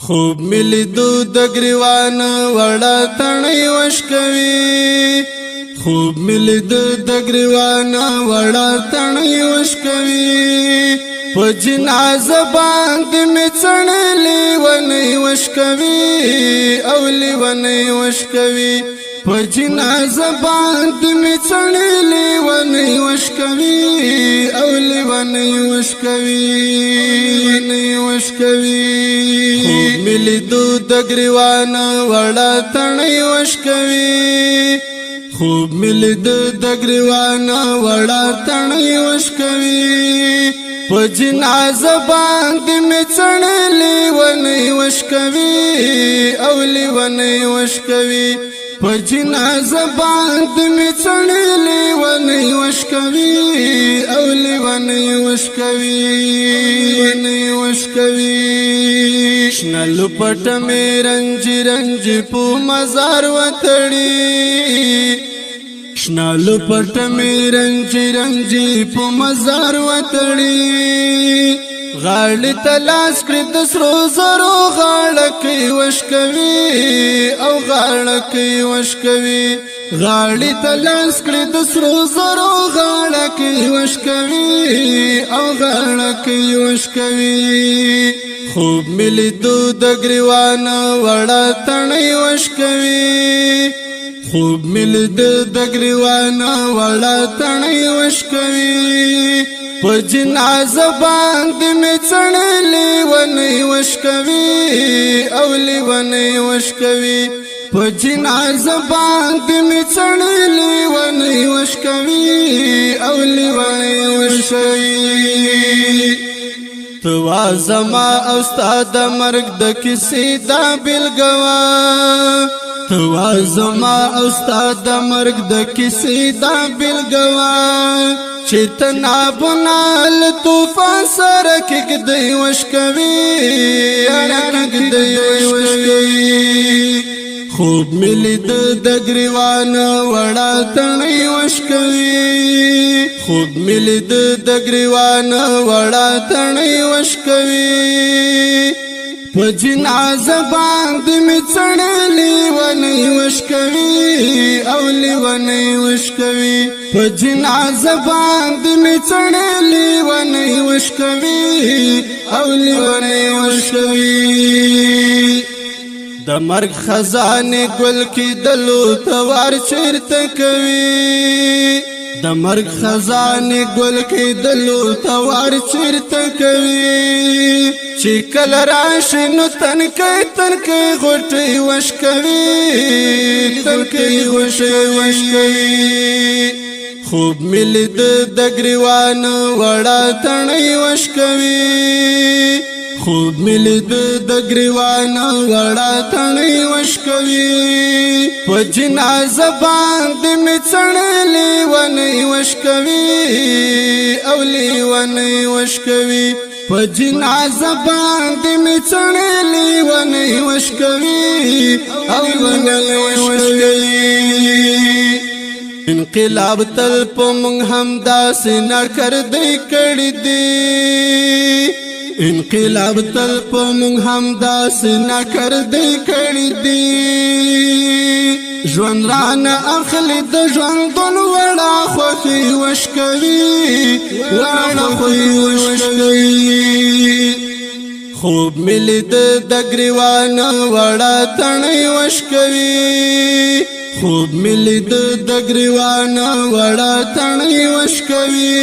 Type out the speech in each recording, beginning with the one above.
خوب ملیدو د ګریوان وړه تڼۍ وشکوي خوب ملیدو د ګریوان وړه تڼۍ وشکوي په جنازه باندې مې څڼلې ونۍ وشکوي او لیونۍ وشکوي په جنازه باندې مې څڼلې ونۍ وشکوي او لیونۍ وشکوي خوب مې لیدو د ګریوان وړه تڼۍ وشکوي خوب مې لیدو د ګریوان وړه تڼۍ وشکوي په جنازه باندې مې څڼلې ونۍ وشکوي او لیونۍ وشکوي په جنازه باندې مې څڼلې ونۍ وشکوي او لیونۍ وشکوي شنه لپټه مې رنجي رنجي په مزار وتړي شنه لپټه مې رنجي رنجي په مزار وتړي غاړې ته لاس کړې د سرو زرو غاړه کوي وشکوي او غاړه کوي وشکوي غاړې ته لاس کړې د سرو زرو غاړه کوي وشکوي او غاړه کوي وشکوي خوب مې لیدو د ګریوان وړه تڼۍ وشکوي خوب مې لیدو د ګریوان وړه تڼۍ وشکوي په جنازه باندې مې څڼلې ونۍ وشکوي او لیونۍ وشکوي په جنازه باندې مې څڼلې ونۍ وشکوي او لیونۍ وشکوي توا زما او ستا د مرګ د کیسې دا بیلګه توا زما او ستا د مرګ د کیسې دا بیلګه چې تنابنال طوفان سره کېږدی وشکوي خوب مې لیدو د ګریوان وړه تڼۍ وشکوي خوب مې لیدو د ګریوان وړه تڼۍ وشکوي په جنازه باندې مې څڼلې ونۍ وشکوي او لیونۍ وشکوي په جنازه باندې مې څڼلې ونۍ وشکوي او لیونۍ وشکوي د مرګ خزانې ګل کېدلو توار چیرته کوي د مرګ خزانې ګل کېدلو توار چیرته کوي چې کله راشي نو تنکۍ غوټۍ وشکوي تنکۍ غوټۍ وشکوي خوب مې لیدو د ګریوان وړه تڼۍ وشکوي خوب مې لیدو د ګریوان وړه تڼۍ وشکوي په جنازه باندې مې څڼلې ونۍ وشکوي او لیونۍ وشکوي په جنازه باندې مې څڼلې ونۍ وشکوي او لیونۍ وشکوي انقلاب تل په موږ همداسې ناکردۍ کړې دي انقلاب تل په موږ همداسې ناکردۍ کړې دي ژوند رانه اخلي د ژوندون وړه خوښۍ وشکوي وړه خوښۍ وشکوي خوب مې لیدو د ګریوان وړه تڼۍ وشکوي خوب مې لیدو د ګریوان وړه تڼۍ وشکوي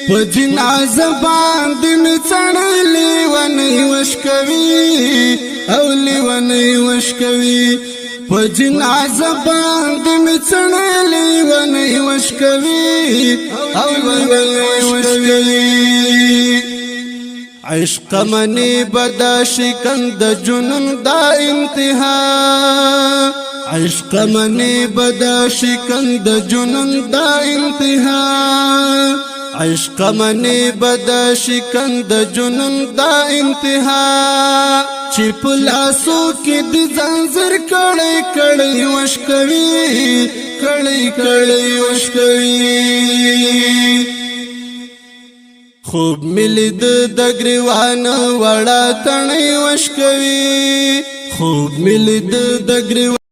په جنازه باندې مې څڼلې ونۍ وشکوي او لیونۍ وشکوي په جنازه باندې مې څڼلې ونۍ وشکوي او لیونۍ وشکوي عشق منی بدا شکند جنون دا انتها عشق منی بدا شکند جنون دا انتها عشق منی بدا شکند جنون دا انتها چې پلاسو کې د زنجیر کړي کړي وشکوي کړي کړي وشکوي خوب ملید د گریوان وړا تڼۍ وشکوي خوب ملید د گریوان